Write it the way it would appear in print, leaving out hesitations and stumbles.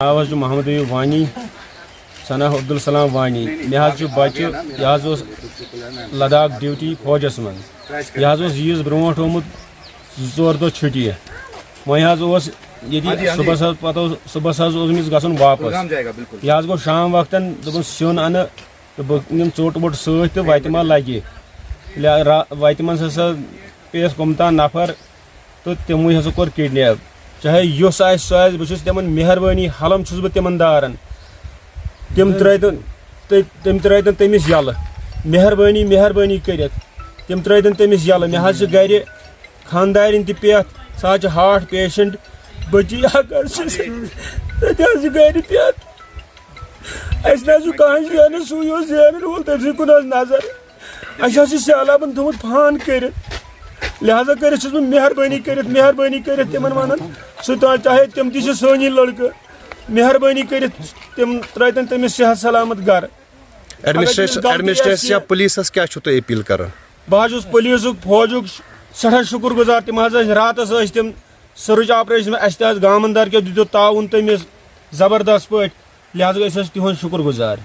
नाव मोहम्मद अयूब वानी सना अब्दुलसलाम वानी मे बच्चे यह लद्दाख ड्यूटी फौजस मन यह यीज ब्रोट आमुत 2-4 दह छुट्टी वह सुबह सुबह गन वापस यह गो शाम वक्त दोपन सिन अन तो बम चोट वोट सत वत मा लगे वत मन हसा पेस कुमतान नफर तो तमो हसा कोर किडनैप चाहे युस सह बहुत तम मेहरबानी हलम बह तिमन दारन तम त्रन तमिस यल मेहरबानी मेहरबानी कर तम त्रन तमिस यल मे गर खानदारिन पेत सह हार्ट पेशेंट बची गर पेत कह जान सू जान वोल तम कुन नजर अस सैलाबन थोत फान कर लिहाजा कर मेहरबानी कर तिमन वन सह चाहे तम ती लड़के मेहरबानी कर तम त्रन तमिस सेहत सलामत गर एडमिनिस्ट्रेशन या पुलिस क्या अपील कर बह पुलिस फौज सठा शुक्र गुजार तम रात तम सर्च ऑपरेशन अस गामंदार के दितो ताउन तमिस जबरदस्त पे लिहाजा तिहद शुक्र गुजार।